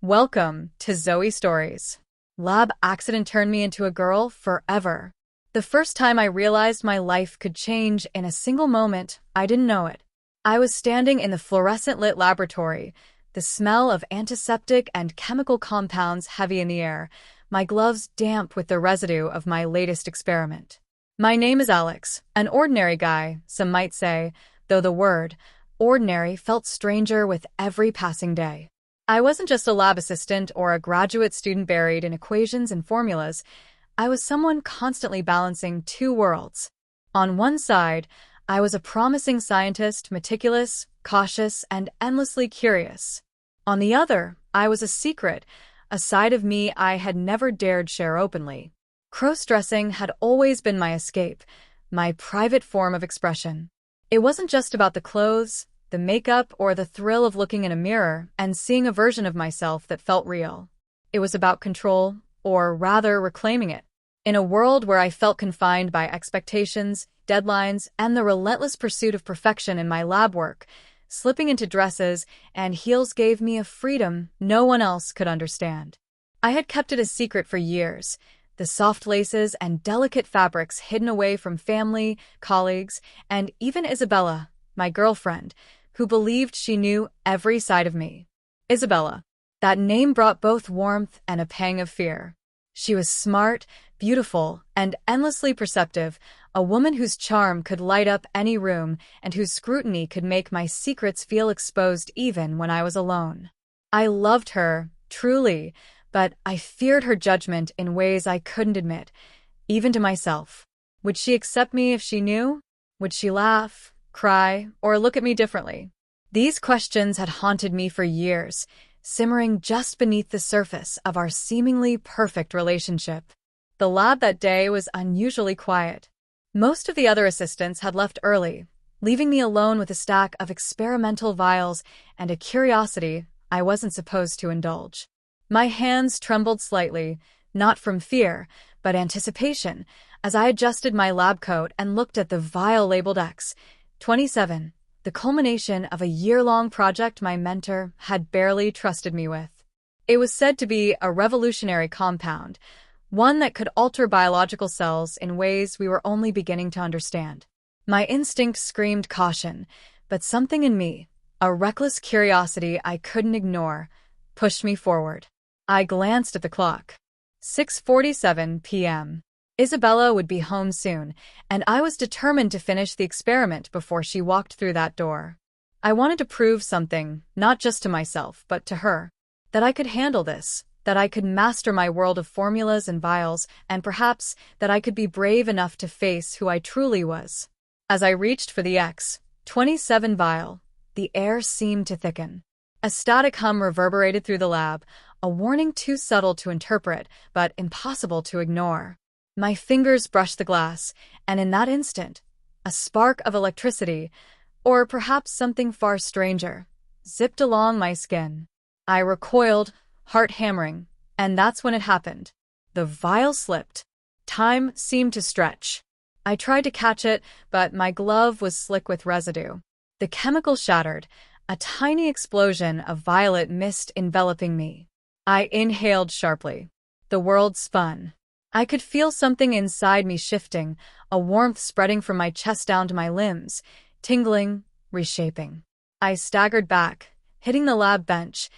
Welcome to Zoe Stories. Lab accident turned me into a girl forever. The first time I realized my life could change in a single moment, I didn't know it. I was standing in the fluorescent-lit laboratory, the smell of antiseptic and chemical compounds heavy in the air, my gloves damp with the residue of my latest experiment. My name is Alex, an ordinary guy, some might say, though the word ordinary felt stranger with every passing day. I wasn't just a lab assistant or a graduate student buried in equations and formulas. I was someone constantly balancing two worlds. On one side, I was a promising scientist, meticulous, cautious, and endlessly curious. On the other, I was a secret, a side of me I had never dared share openly. Cross-dressing had always been my escape, my private form of expression. It wasn't just about the clothes, the makeup, or the thrill of looking in a mirror and seeing a version of myself that felt real. It was about control, or rather reclaiming it. In a world where I felt confined by expectations, deadlines, and the relentless pursuit of perfection in my lab work, slipping into dresses and heels gave me a freedom no one else could understand. I had kept it a secret for years, the soft laces and delicate fabrics hidden away from family, colleagues, and even Isabella, my girlfriend, who believed she knew every side of me. Isabella. That name brought both warmth and a pang of fear. She was smart, beautiful, and endlessly perceptive, a woman whose charm could light up any room and whose scrutiny could make my secrets feel exposed even when I was alone. I loved her, truly, but I feared her judgment in ways I couldn't admit, even to myself. Would she accept me if she knew? Would she laugh, cry, or look at me differently? These questions had haunted me for years, simmering just beneath the surface of our seemingly perfect relationship. The lab that day was unusually quiet. Most of the other assistants had left early, leaving me alone with a stack of experimental vials and a curiosity I wasn't supposed to indulge. My hands trembled slightly, not from fear, but anticipation, as I adjusted my lab coat and looked at the vial labeled X-27, the culmination of a year-long project my mentor had barely trusted me with. It was said to be a revolutionary compound, one that could alter biological cells in ways we were only beginning to understand. My instinct screamed caution, but something in me, a reckless curiosity I couldn't ignore, pushed me forward. I glanced at the clock. 6:47 p.m. Isabella would be home soon, and I was determined to finish the experiment before she walked through that door. I wanted to prove something, not just to myself, but to her. That I could handle this, that I could master my world of formulas and vials, and perhaps that I could be brave enough to face who I truly was. As I reached for the X-27 vial, the air seemed to thicken. A static hum reverberated through the lab, a warning too subtle to interpret, but impossible to ignore. My fingers brushed the glass, and in that instant, a spark of electricity, or perhaps something far stranger, zipped along my skin. I recoiled, heart hammering, and that's when it happened. The vial slipped. Time seemed to stretch. I tried to catch it, but my glove was slick with residue. The chemical shattered, a tiny explosion of violet mist enveloping me. I inhaled sharply. The world spun. I could feel something inside me shifting, a warmth spreading from my chest down to my limbs, tingling, reshaping. I staggered back, hitting the lab bench,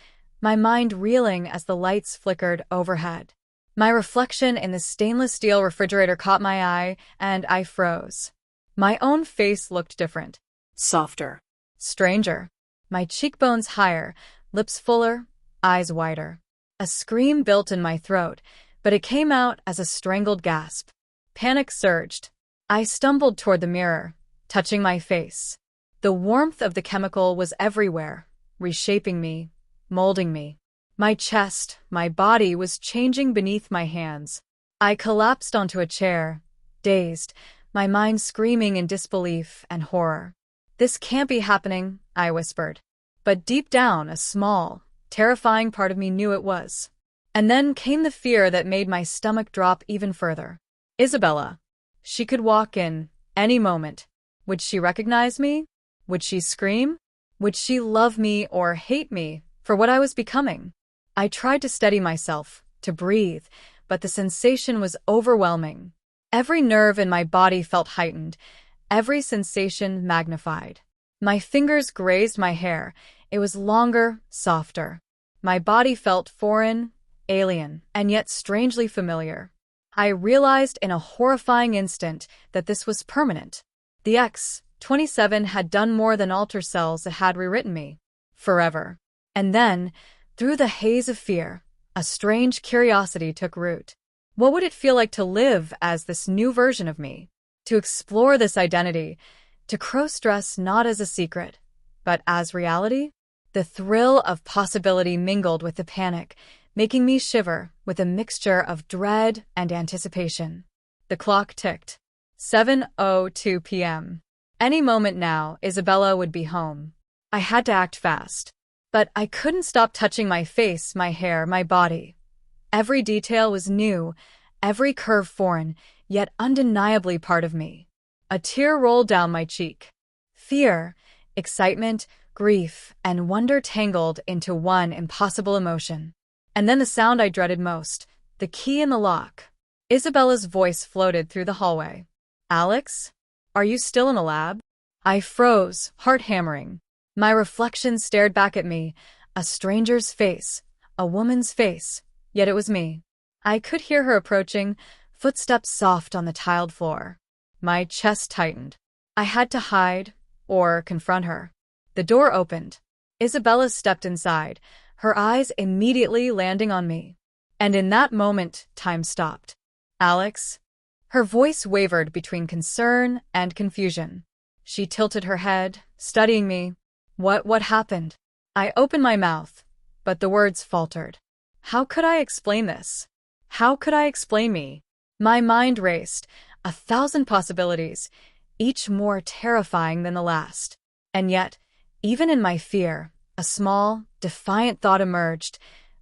my mind reeling as the lights flickered overhead. My reflection in the stainless steel refrigerator caught my eye, and I froze. My own face looked different. Softer. Stranger. My cheekbones higher, lips fuller, eyes wider. A scream built in my throat, but it came out as a strangled gasp. Panic surged. I stumbled toward the mirror, touching my face. The warmth of the chemical was everywhere, reshaping me, molding me. My chest, my body was changing beneath my hands. I collapsed onto a chair, dazed, my mind screaming in disbelief and horror. "This can't be happening," I whispered. But deep down, a small, terrifying part of me knew it was. And then came the fear that made my stomach drop even further. Isabella. She could walk in, any moment. Would she recognize me? Would she scream? Would she love me or hate me for what I was becoming? I tried to steady myself, to breathe, but the sensation was overwhelming. Every nerve in my body felt heightened, every sensation magnified. My fingers grazed my hair. It was longer, softer. My body felt foreign, alien, and yet strangely familiar. I realized in a horrifying instant that this was permanent. The X-27 had done more than alter cells, it had rewritten me. Forever. And then, through the haze of fear, a strange curiosity took root. What would it feel like to live as this new version of me? To explore this identity, to cross-dress not as a secret, but as reality? The thrill of possibility mingled with the panic, making me shiver with a mixture of dread and anticipation. The clock ticked. 7:02 p.m. Any moment now, Isabella would be home. I had to act fast. But I couldn't stop touching my face, my hair, my body. Every detail was new, every curve foreign, yet undeniably part of me. A tear rolled down my cheek. Fear, excitement, grief, and wonder tangled into one impossible emotion. And then the sound I dreaded most, the key in the lock. Isabella's voice floated through the hallway. "Alex? Are you still in the lab?" I froze, heart hammering. My reflection stared back at me, a stranger's face, a woman's face, yet it was me. I could hear her approaching, footsteps soft on the tiled floor. My chest tightened. I had to hide, or confront her. The door opened. Isabella stepped inside, her eyes immediately landing on me. And in that moment, time stopped. "Alex?" Her voice wavered between concern and confusion. She tilted her head, studying me. What happened? I opened my mouth, but the words faltered. How could I explain this? How could I explain me? My mind raced, 1,000 possibilities, each more terrifying than the last. And yet, even in my fear, a small, defiant thought emerged.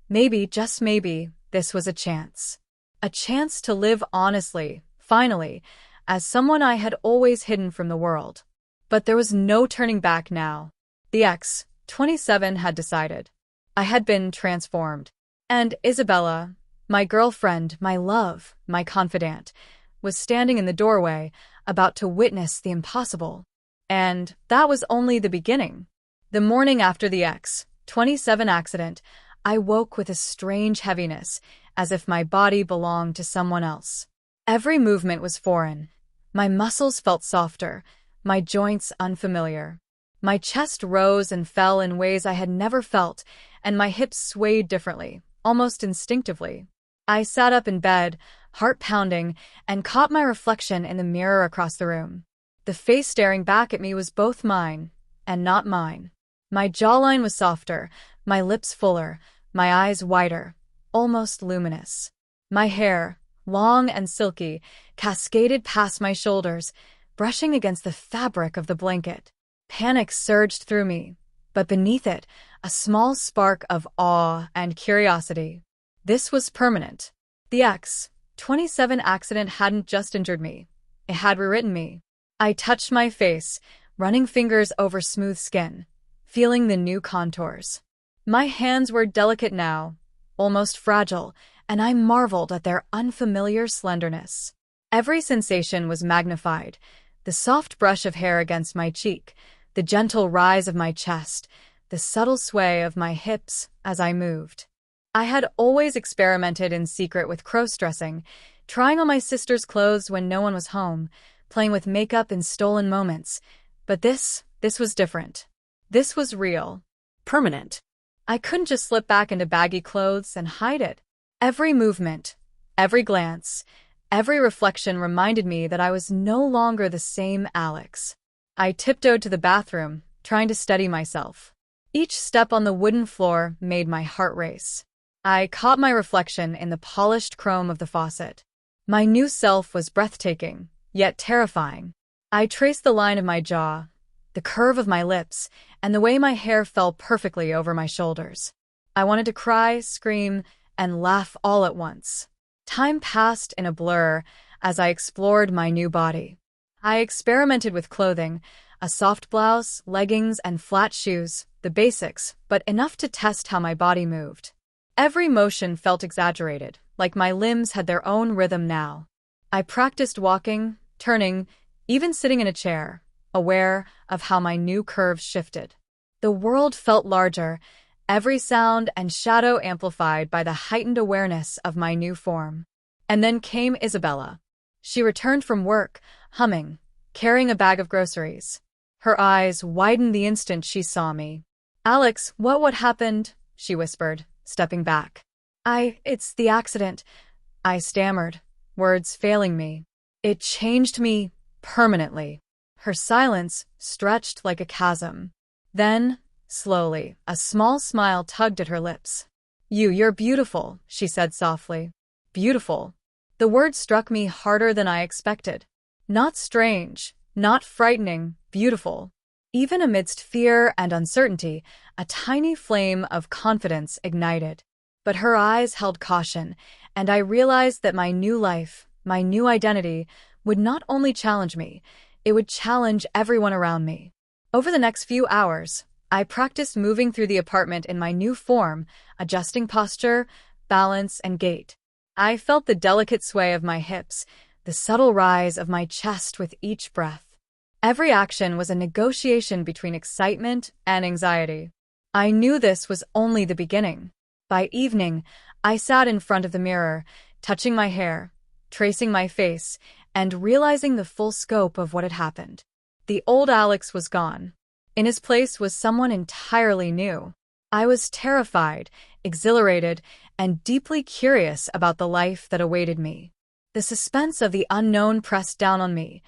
Maybe, just maybe, this was a chance. A chance to live honestly, finally, as someone I had always hidden from the world. But there was no turning back now. The X-27 had decided. I had been transformed. And Isabella, my girlfriend, my love, my confidant, was standing in the doorway, about to witness the impossible. And that was only the beginning. The morning after the X-27 accident, I woke with a strange heaviness, as if my body belonged to someone else. Every movement was foreign. My muscles felt softer, my joints unfamiliar. My chest rose and fell in ways I had never felt, and my hips swayed differently, almost instinctively. I sat up in bed, heart pounding, and caught my reflection in the mirror across the room. The face staring back at me was both mine and not mine. My jawline was softer, my lips fuller, my eyes wider, almost luminous. My hair, long and silky, cascaded past my shoulders, brushing against the fabric of the blanket. Panic surged through me, but beneath it, a small spark of awe and curiosity. This was permanent. The X-27 accident hadn't just injured me. It had rewritten me. I touched my face, running fingers over smooth skin, feeling the new contours. My hands were delicate now, almost fragile, and I marveled at their unfamiliar slenderness. Every sensation was magnified. The soft brush of hair against my cheek, the gentle rise of my chest, the subtle sway of my hips as I moved. I had always experimented in secret with cross-dressing, trying on my sister's clothes when no one was home, playing with makeup in stolen moments. But this was different. This was real. Permanent. I couldn't just slip back into baggy clothes and hide it. Every movement, every glance, every reflection reminded me that I was no longer the same Alex. I tiptoed to the bathroom, trying to steady myself. Each step on the wooden floor made my heart race. I caught my reflection in the polished chrome of the faucet. My new self was breathtaking, yet terrifying. I traced the line of my jaw, the curve of my lips, and the way my hair fell perfectly over my shoulders. I wanted to cry, scream, and laugh all at once. Time passed in a blur as I explored my new body. I experimented with clothing, a soft blouse, leggings, and flat shoes, the basics, but enough to test how my body moved. Every motion felt exaggerated, like my limbs had their own rhythm now. I practiced walking, turning, even sitting in a chair, aware of how my new curves shifted. The world felt larger, every sound and shadow amplified by the heightened awareness of my new form. And then came Isabella. She returned from work, humming, carrying a bag of groceries. Her eyes widened the instant she saw me. "Alex, what happened?" she whispered, stepping back. It's the accident," I stammered, words failing me. "It changed me permanently." Her silence stretched like a chasm. Then, slowly, a small smile tugged at her lips. You're beautiful," she said softly. "Beautiful." The word struck me harder than I expected. Not strange, not frightening, beautiful. Even amidst fear and uncertainty, a tiny flame of confidence ignited. But her eyes held caution, and I realized that my new life, my new identity, would not only challenge me, it would challenge everyone around me. Over the next few hours, I practiced moving through the apartment in my new form, adjusting posture, balance, and gait. I felt the delicate sway of my hips, the subtle rise of my chest with each breath. Every action was a negotiation between excitement and anxiety. I knew this was only the beginning. By evening, I sat in front of the mirror, touching my hair, tracing my face, and realizing the full scope of what had happened. The old Alex was gone. In his place was someone entirely new. I was terrified, exhilarated, and deeply curious about the life that awaited me. The suspense of the unknown pressed down on me.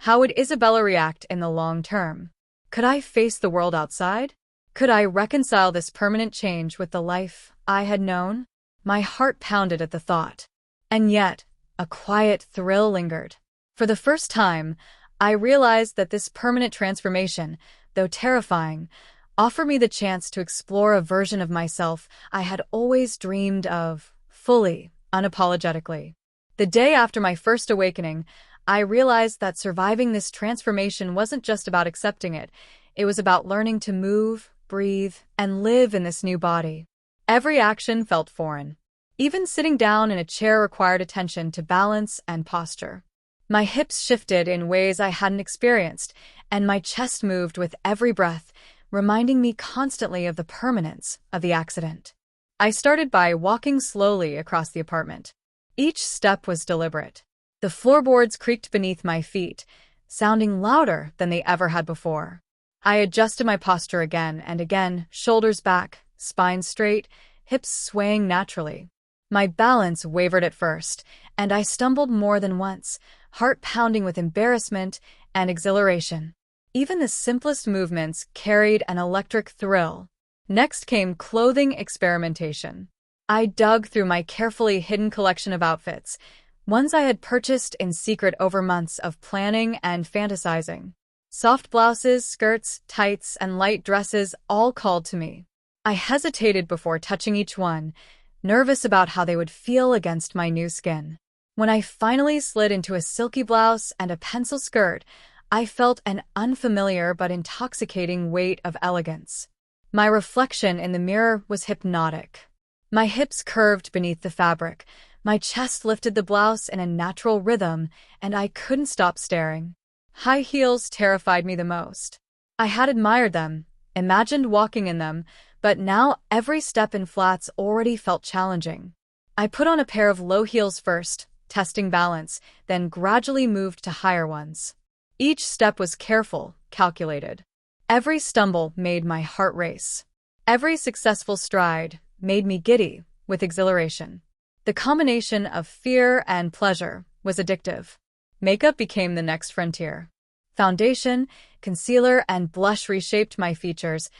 How would Isabella react in the long term? Could I face the world outside? Could I reconcile this permanent change with the life I had known? My heart pounded at the thought. And yet, a quiet thrill lingered. For the first time, I realized that this permanent transformation, though terrifying, offered me the chance to explore a version of myself I had always dreamed of, fully, unapologetically. The day after my first awakening, I realized that surviving this transformation wasn't just about accepting it. It was about learning to move, breathe, and live in this new body. Every action felt foreign. Even sitting down in a chair required attention to balance and posture. My hips shifted in ways I hadn't experienced, and my chest moved with every breath, reminding me constantly of the permanence of the accident. I started by walking slowly across the apartment. Each step was deliberate. The floorboards creaked beneath my feet, sounding louder than they ever had before. I adjusted my posture again and again, shoulders back, spine straight, hips swaying naturally. My balance wavered at first, and I stumbled more than once, heart pounding with embarrassment and exhilaration. Even the simplest movements carried an electric thrill. Next came clothing experimentation. I dug through my carefully hidden collection of outfits, ones I had purchased in secret over months of planning and fantasizing. Soft blouses, skirts, tights, and light dresses all called to me. I hesitated before touching each one, nervous about how they would feel against my new skin. When I finally slid into a silky blouse and a pencil skirt, I felt an unfamiliar but intoxicating weight of elegance. My reflection in the mirror was hypnotic. My hips curved beneath the fabric, my chest lifted the blouse in a natural rhythm, and I couldn't stop staring. High heels terrified me the most. I had admired them, imagined walking in them, but now every step in flats already felt challenging. I put on a pair of low heels first, testing balance, then gradually moved to higher ones. Each step was careful, calculated. Every stumble made my heart race. Every successful stride made me giddy with exhilaration. The combination of fear and pleasure was addictive. Makeup became the next frontier. Foundation, concealer, and blush reshaped my features,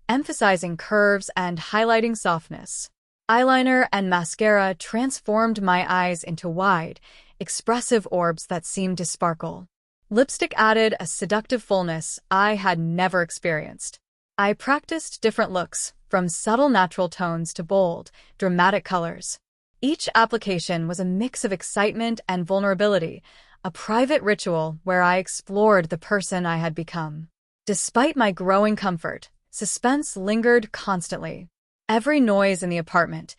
emphasizing curves and highlighting softness. Eyeliner and mascara transformed my eyes into wide, expressive orbs that seemed to sparkle. Lipstick added a seductive fullness I had never experienced. I practiced different looks, from subtle natural tones to bold, dramatic colors. Each application was a mix of excitement and vulnerability, a private ritual where I explored the person I had become. Despite my growing comfort, suspense lingered constantly. Every noise in the apartment,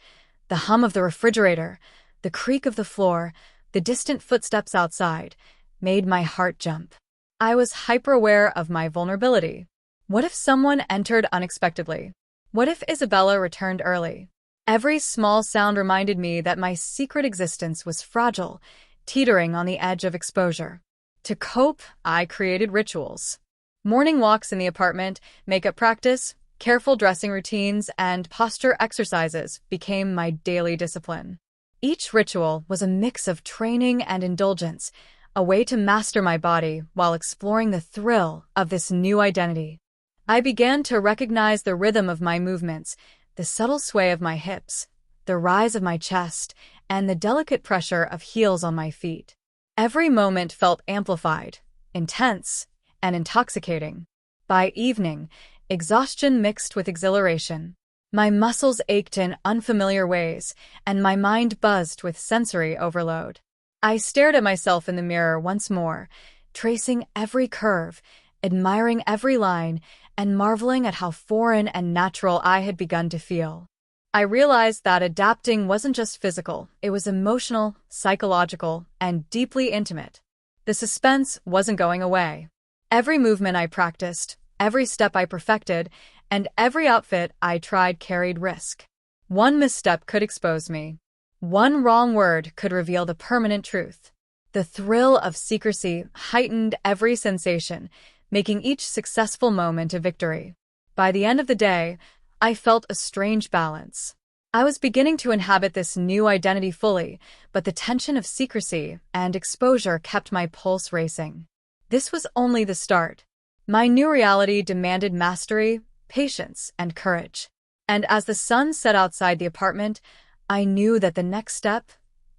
The hum of the refrigerator, the creak of the floor, the distant footsteps outside made my heart jump. I was hyper-aware of my vulnerability. What if someone entered unexpectedly? What if Isabella returned early? Every small sound reminded me that my secret existence was fragile, teetering on the edge of exposure. To cope, I created rituals. Morning walks in the apartment, makeup practice, careful dressing routines, and posture exercises became my daily discipline. Each ritual was a mix of training and indulgence, a way to master my body while exploring the thrill of this new identity. I began to recognize the rhythm of my movements, the subtle sway of my hips, the rise of my chest, and the delicate pressure of heels on my feet. Every moment felt amplified, intense, and intoxicating. By evening, exhaustion mixed with exhilaration. My muscles ached in unfamiliar ways, and my mind buzzed with sensory overload. I stared at myself in the mirror once more, tracing every curve, admiring every line, and marveling at how foreign and natural I had begun to feel. I realized that adapting wasn't just physical, it was emotional, psychological, and deeply intimate. The suspense wasn't going away. Every movement I practiced, every step I perfected, and every outfit I tried carried risk. One misstep could expose me. One wrong word could reveal the permanent truth. The thrill of secrecy heightened every sensation, making each successful moment a victory. By the end of the day, I felt a strange balance. I was beginning to inhabit this new identity fully, but the tension of secrecy and exposure kept my pulse racing. This was only the start. My new reality demanded mastery, patience, and courage. And as the sun set outside the apartment, I knew that the next step,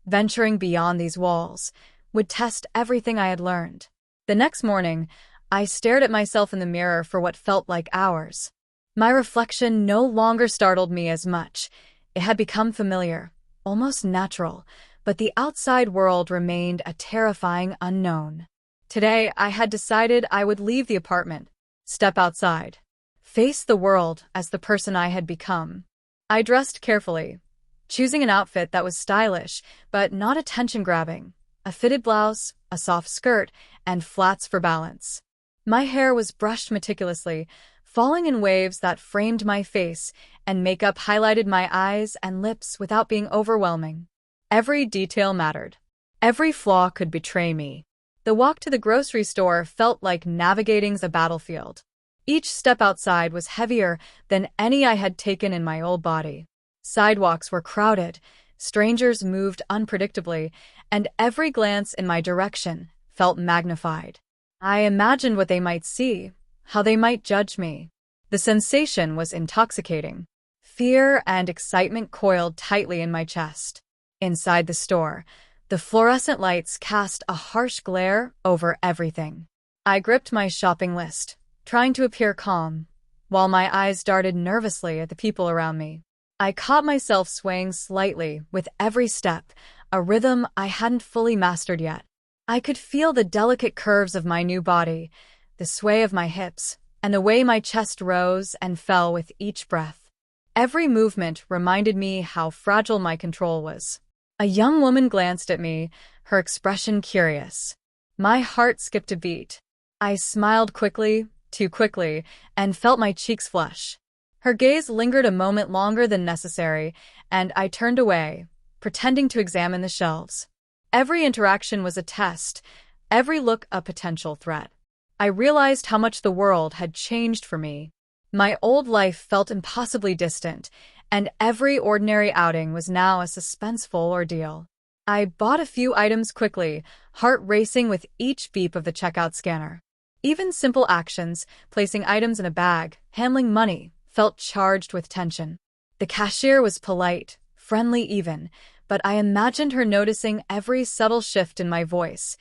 venturing beyond these walls, would test everything I had learned. The next morning, I stared at myself in the mirror for what felt like hours. My reflection no longer startled me as much. It had become familiar, almost natural, but the outside world remained a terrifying unknown. Today, I had decided I would leave the apartment, step outside, face the world as the person I had become. I dressed carefully, choosing an outfit that was stylish, but not attention-grabbing, a fitted blouse, a soft skirt, and flats for balance. My hair was brushed meticulously, falling in waves that framed my face, and makeup highlighted my eyes and lips without being overwhelming. Every detail mattered. Every flaw could betray me. The walk to the grocery store felt like navigating a battlefield. Each step outside was heavier than any I had taken in my old body. Sidewalks were crowded, strangers moved unpredictably, and every glance in my direction felt magnified. I imagined what they might see, how they might judge me. The sensation was intoxicating. Fear and excitement coiled tightly in my chest. Inside the store, the fluorescent lights cast a harsh glare over everything. I gripped my shopping list, trying to appear calm, while my eyes darted nervously at the people around me. I caught myself swaying slightly with every step, a rhythm I hadn't fully mastered yet. I could feel the delicate curves of my new body, the sway of my hips, and the way my chest rose and fell with each breath. Every movement reminded me how fragile my control was. A young woman glanced at me, her expression curious. My heart skipped a beat. I smiled quickly, too quickly, and felt my cheeks flush. Her gaze lingered a moment longer than necessary, and I turned away, pretending to examine the shelves. Every interaction was a test, every look a potential threat. I realized how much the world had changed for me. My old life felt impossibly distant, and every ordinary outing was now a suspenseful ordeal. I bought a few items quickly, heart racing with each beep of the checkout scanner. Even simple actions, placing items in a bag, handling money, felt charged with tension. The cashier was polite, friendly even, but I imagined her noticing every subtle shift in my voice,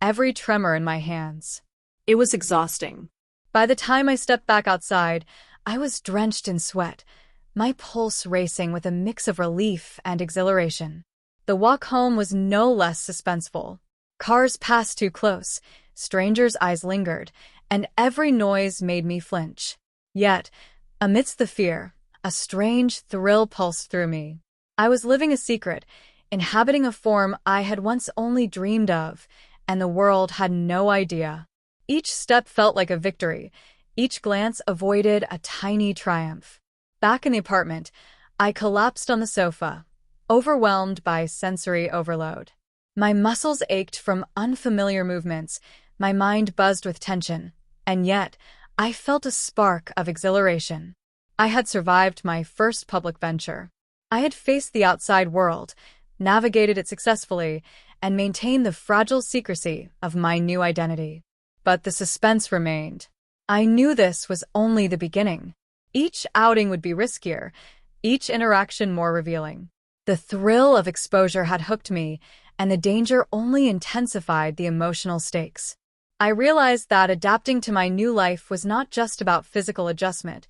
every tremor in my hands. It was exhausting. By the time I stepped back outside, I was drenched in sweat, my pulse racing with a mix of relief and exhilaration. The walk home was no less suspenseful. Cars passed too close, strangers' eyes lingered, and every noise made me flinch. Yet, amidst the fear, a strange thrill pulsed through me. I was living a secret, inhabiting a form I had once only dreamed of, and the world had no idea. Each step felt like a victory. Each glance avoided a tiny triumph. Back in the apartment, I collapsed on the sofa, overwhelmed by sensory overload. My muscles ached from unfamiliar movements, my mind buzzed with tension, and yet I felt a spark of exhilaration. I had survived my first public venture. I had faced the outside world, navigated it successfully, and maintained the fragile secrecy of my new identity. But the suspense remained. I knew this was only the beginning. Each outing would be riskier, each interaction more revealing. The thrill of exposure had hooked me, and the danger only intensified the emotional stakes. I realized that adapting to my new life was not just about physical adjustment.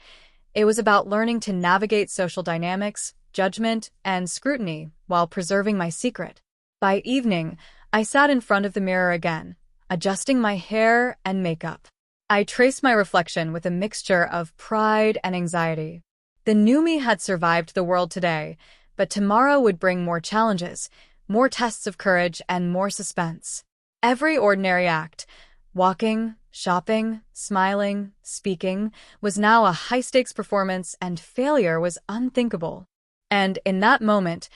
It was about learning to navigate social dynamics, judgment, and scrutiny while preserving my secret. By evening, I sat in front of the mirror again, adjusting my hair and makeup. I traced my reflection with a mixture of pride and anxiety. The new me had survived the world today, but tomorrow would bring more challenges, more tests of courage, and more suspense. Every ordinary act, walking, shopping, smiling, speaking, was now a high-stakes performance, and failure was unthinkable. And in that moment,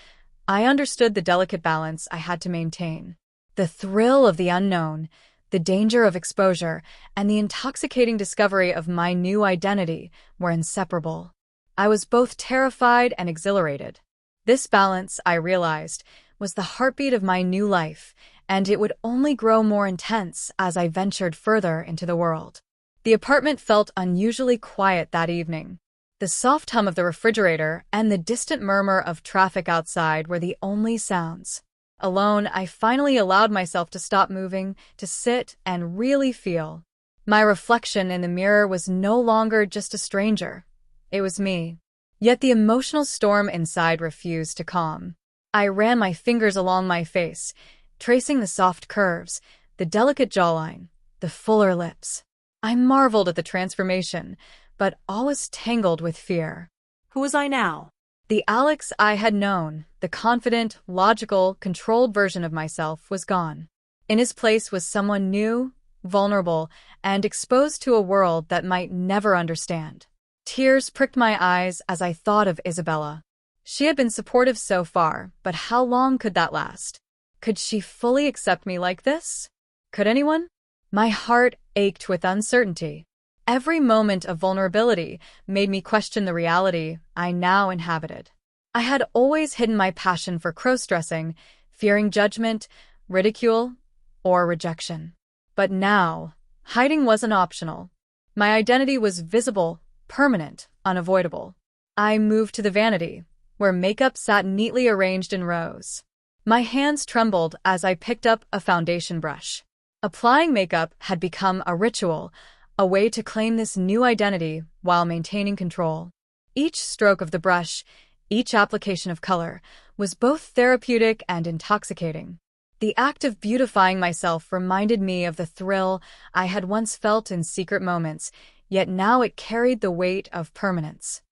I understood the delicate balance I had to maintain. The thrill of the unknown, the danger of exposure, and the intoxicating discovery of my new identity were inseparable. I was both terrified and exhilarated. This balance, I realized, was the heartbeat of my new life, and it would only grow more intense as I ventured further into the world. The apartment felt unusually quiet that evening. The soft hum of the refrigerator and the distant murmur of traffic outside were the only sounds. Alone, I finally allowed myself to stop moving, to sit and really feel. My reflection in the mirror was no longer just a stranger. It was me. Yet the emotional storm inside refused to calm. I ran my fingers along my face, tracing the soft curves, the delicate jawline, the fuller lips. I marveled at the transformation, but all was tangled with fear. Who was I now? The Alex I had known, the confident, logical, controlled version of myself, was gone. In his place was someone new, vulnerable, and exposed to a world that might never understand. Tears pricked my eyes as I thought of Isabella. She had been supportive so far, but how long could that last? Could she fully accept me like this? Could anyone? My heart ached with uncertainty. Every moment of vulnerability made me question the reality I now inhabited. I had always hidden my passion for cross-dressing, fearing judgment, ridicule, or rejection. But now, hiding wasn't optional. My identity was visible, permanent, unavoidable. I moved to the vanity, where makeup sat neatly arranged in rows. My hands trembled as I picked up a foundation brush. Applying makeup had become a ritual, a way to claim this new identity while maintaining control. Each stroke of the brush, each application of color, was both therapeutic and intoxicating. The act of beautifying myself reminded me of the thrill I had once felt in secret moments, yet now it carried the weight of permanence.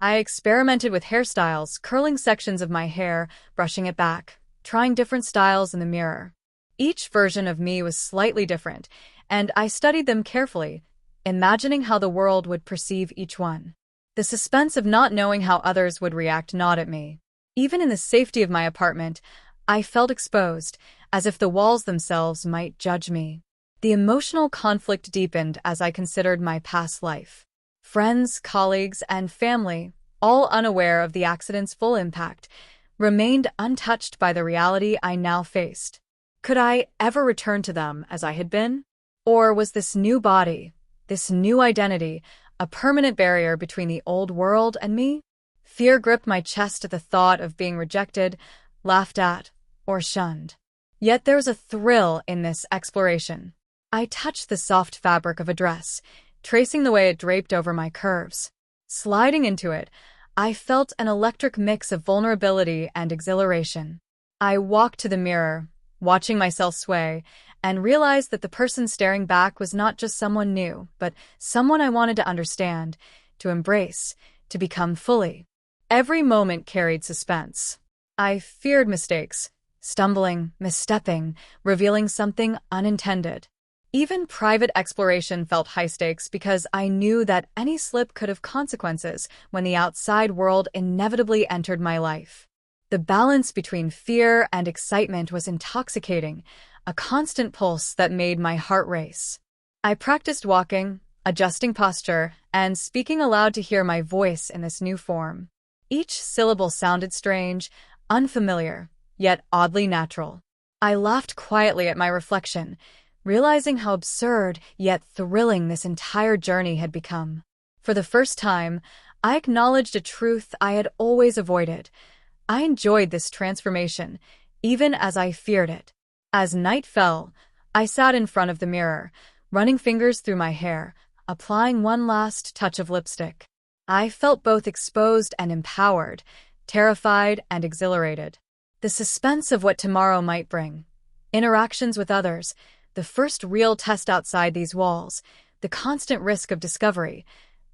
I experimented with hairstyles, curling sections of my hair, brushing it back, trying different styles in the mirror. Each version of me was slightly different, and I studied them carefully, imagining how the world would perceive each one. The suspense of not knowing how others would react gnawed at me. Even in the safety of my apartment, I felt exposed, as if the walls themselves might judge me. The emotional conflict deepened as I considered my past life. Friends, colleagues, and family, all unaware of the accident's full impact, remained untouched by the reality I now faced. Could I ever return to them as I had been? Or was this new body, this new identity, a permanent barrier between the old world and me? Fear gripped my chest at the thought of being rejected, laughed at, or shunned. Yet there was a thrill in this exploration. I touched the soft fabric of a dress, tracing the way it draped over my curves. Sliding into it, I felt an electric mix of vulnerability and exhilaration. I walked to the mirror, watching myself sway, and realized that the person staring back was not just someone new, but someone I wanted to understand, to embrace, to become fully. Every moment carried suspense. I feared mistakes, stumbling, misstepping, revealing something unintended. Even private exploration felt high stakes because I knew that any slip could have consequences when the outside world inevitably entered my life. The balance between fear and excitement was intoxicating, a constant pulse that made my heart race. I practiced walking, adjusting posture, and speaking aloud to hear my voice in this new form. Each syllable sounded strange, unfamiliar, yet oddly natural. I laughed quietly at my reflection, realizing how absurd yet thrilling this entire journey had become. For the first time, I acknowledged a truth I had always avoided. I enjoyed this transformation, even as I feared it. As night fell, I sat in front of the mirror, running fingers through my hair, applying one last touch of lipstick. I felt both exposed and empowered, terrified and exhilarated. The suspense of what tomorrow might bring, interactions with others, the first real test outside these walls, the constant risk of discovery,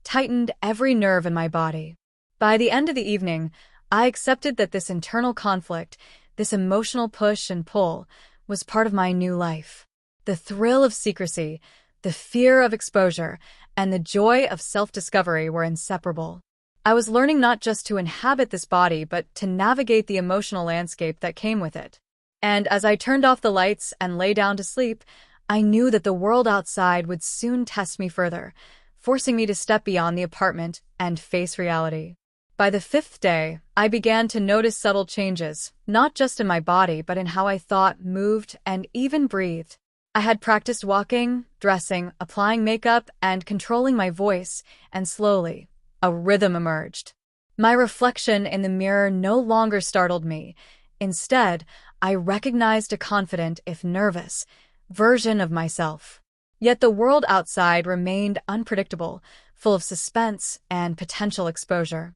tightened every nerve in my body. By the end of the evening, I accepted that this internal conflict, this emotional push and pull, was part of my new life. The thrill of secrecy, the fear of exposure, and the joy of self-discovery were inseparable. I was learning not just to inhabit this body, but to navigate the emotional landscape that came with it. And as I turned off the lights and lay down to sleep, I knew that the world outside would soon test me further, forcing me to step beyond the apartment and face reality. By the fifth day, I began to notice subtle changes, not just in my body, but in how I thought, moved, and even breathed. I had practiced walking, dressing, applying makeup, and controlling my voice, and slowly, a rhythm emerged. My reflection in the mirror no longer startled me. Instead, I recognized a confident, if nervous, version of myself. Yet the world outside remained unpredictable, full of suspense and potential exposure.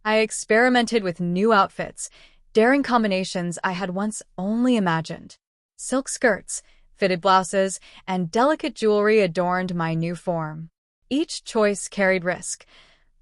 I experimented with new outfits, daring combinations I had once only imagined. Silk skirts, fitted blouses, and delicate jewelry adorned my new form. Each choice carried risk.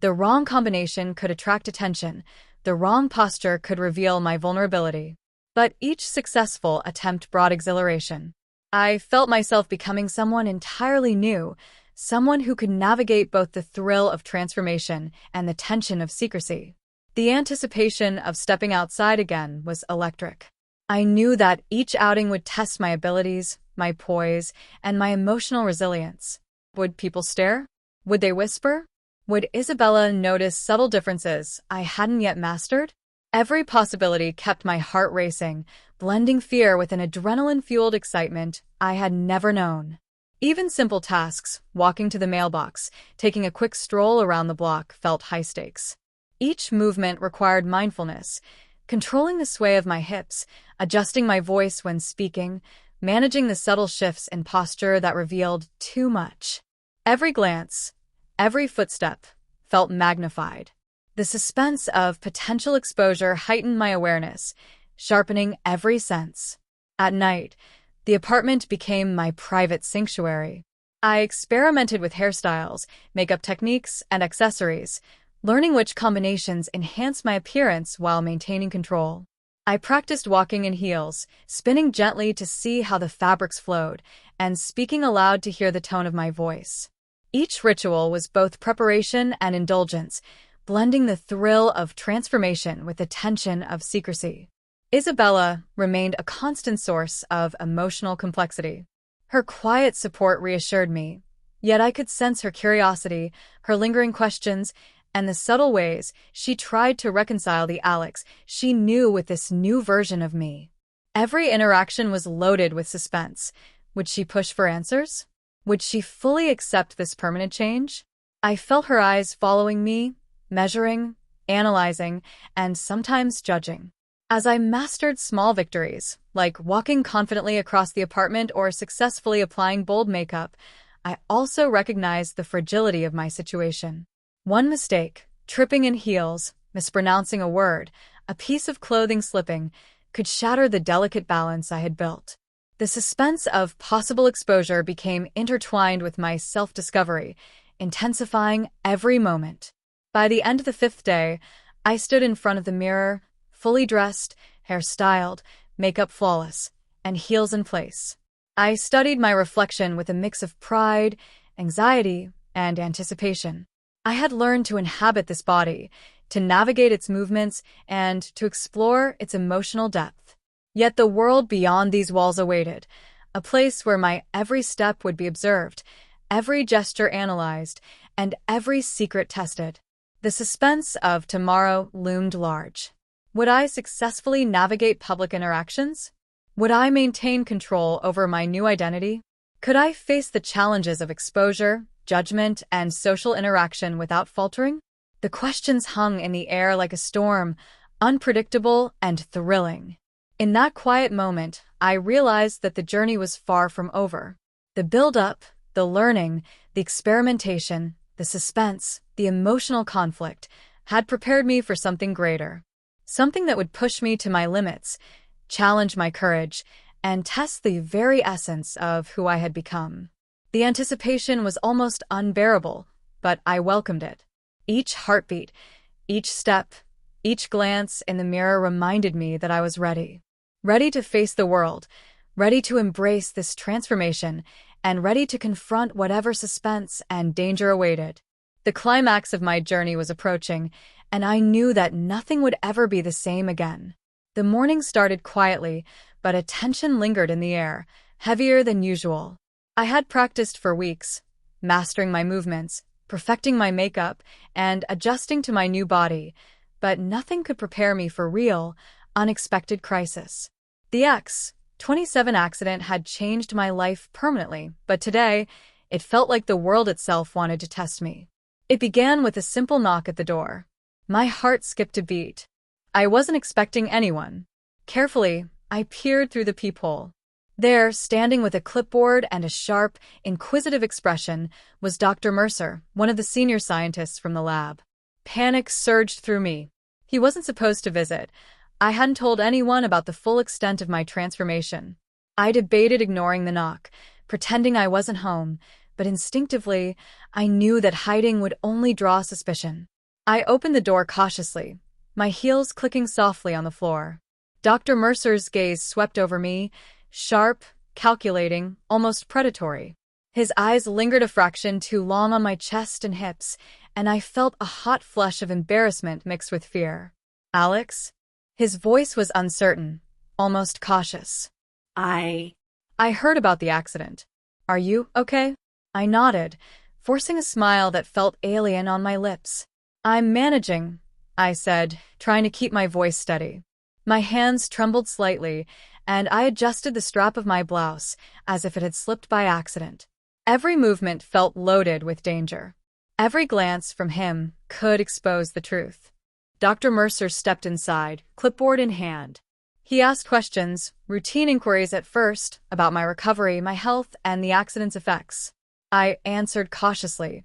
The wrong combination could attract attention, the wrong posture could reveal my vulnerability. But each successful attempt brought exhilaration. I felt myself becoming someone entirely new, someone who could navigate both the thrill of transformation and the tension of secrecy. The anticipation of stepping outside again was electric. I knew that each outing would test my abilities, my poise, and my emotional resilience. Would people stare? Would they whisper? Would Isabella notice subtle differences I hadn't yet mastered? Every possibility kept my heart racing, blending fear with an adrenaline-fueled excitement I had never known. Even simple tasks, walking to the mailbox, taking a quick stroll around the block, felt high stakes. Each movement required mindfulness, controlling the sway of my hips, adjusting my voice when speaking, managing the subtle shifts in posture that revealed too much. Every glance, every footstep, felt magnified. The suspense of potential exposure heightened my awareness, sharpening every sense. At night, the apartment became my private sanctuary. I experimented with hairstyles, makeup techniques, and accessories, learning which combinations enhanced my appearance while maintaining control. I practiced walking in heels, spinning gently to see how the fabrics flowed, and speaking aloud to hear the tone of my voice. Each ritual was both preparation and indulgence, blending the thrill of transformation with the tension of secrecy. Isabella remained a constant source of emotional complexity. Her quiet support reassured me, yet I could sense her curiosity, her lingering questions, and the subtle ways she tried to reconcile the Alex she knew with this new version of me. Every interaction was loaded with suspense. Would she push for answers? Would she fully accept this permanent change? I felt her eyes following me, measuring, analyzing, and sometimes judging. As I mastered small victories, like walking confidently across the apartment or successfully applying bold makeup, I also recognized the fragility of my situation. One mistake, tripping in heels, mispronouncing a word, a piece of clothing slipping, could shatter the delicate balance I had built. The suspense of possible exposure became intertwined with my self-discovery, intensifying every moment. By the end of the fifth day, I stood in front of the mirror, fully dressed, hair styled, makeup flawless, and heels in place. I studied my reflection with a mix of pride, anxiety, and anticipation. I had learned to inhabit this body, to navigate its movements, and to explore its emotional depth. Yet the world beyond these walls awaited, a place where my every step would be observed, every gesture analyzed, and every secret tested. The suspense of tomorrow loomed large. Would I successfully navigate public interactions? Would I maintain control over my new identity? Could I face the challenges of exposure, judgment, and social interaction without faltering? The questions hung in the air like a storm, unpredictable and thrilling. In that quiet moment, I realized that the journey was far from over. The build-up, the learning, the experimentation, the suspense, the emotional conflict had prepared me for something greater. Something that would push me to my limits, challenge my courage, and test the very essence of who I had become. The anticipation was almost unbearable, but I welcomed it. Each heartbeat, each step, each glance in the mirror reminded me that I was ready. Ready to face the world, ready to embrace this transformation, and ready to confront whatever suspense and danger awaited. The climax of my journey was approaching, and I knew that nothing would ever be the same again. The morning started quietly, but a tension lingered in the air, heavier than usual. I had practiced for weeks, mastering my movements, perfecting my makeup, and adjusting to my new body, but nothing could prepare me for real, unexpected crisis. The X-27 accident had changed my life permanently, but today, it felt like the world itself wanted to test me. It began with a simple knock at the door. My heart skipped a beat. I wasn't expecting anyone. Carefully, I peered through the peephole. There, standing with a clipboard and a sharp, inquisitive expression, was Dr. Mercer, one of the senior scientists from the lab. Panic surged through me. He wasn't supposed to visit. I hadn't told anyone about the full extent of my transformation. I debated ignoring the knock, pretending I wasn't home, but instinctively, I knew that hiding would only draw suspicion. I opened the door cautiously, my heels clicking softly on the floor. Dr. Mercer's gaze swept over me, sharp, calculating, almost predatory. His eyes lingered a fraction too long on my chest and hips, and I felt a hot flush of embarrassment mixed with fear. "Alex?" His voice was uncertain, almost cautious. I heard about the accident. Are you okay?" I nodded, forcing a smile that felt alien on my lips. "I'm managing," I said, trying to keep my voice steady. My hands trembled slightly, and I adjusted the strap of my blouse as if it had slipped by accident. Every movement felt loaded with danger. Every glance from him could expose the truth. Dr. Mercer stepped inside, clipboard in hand. He asked questions, routine inquiries at first, about my recovery, my health, and the accident's effects. I answered cautiously,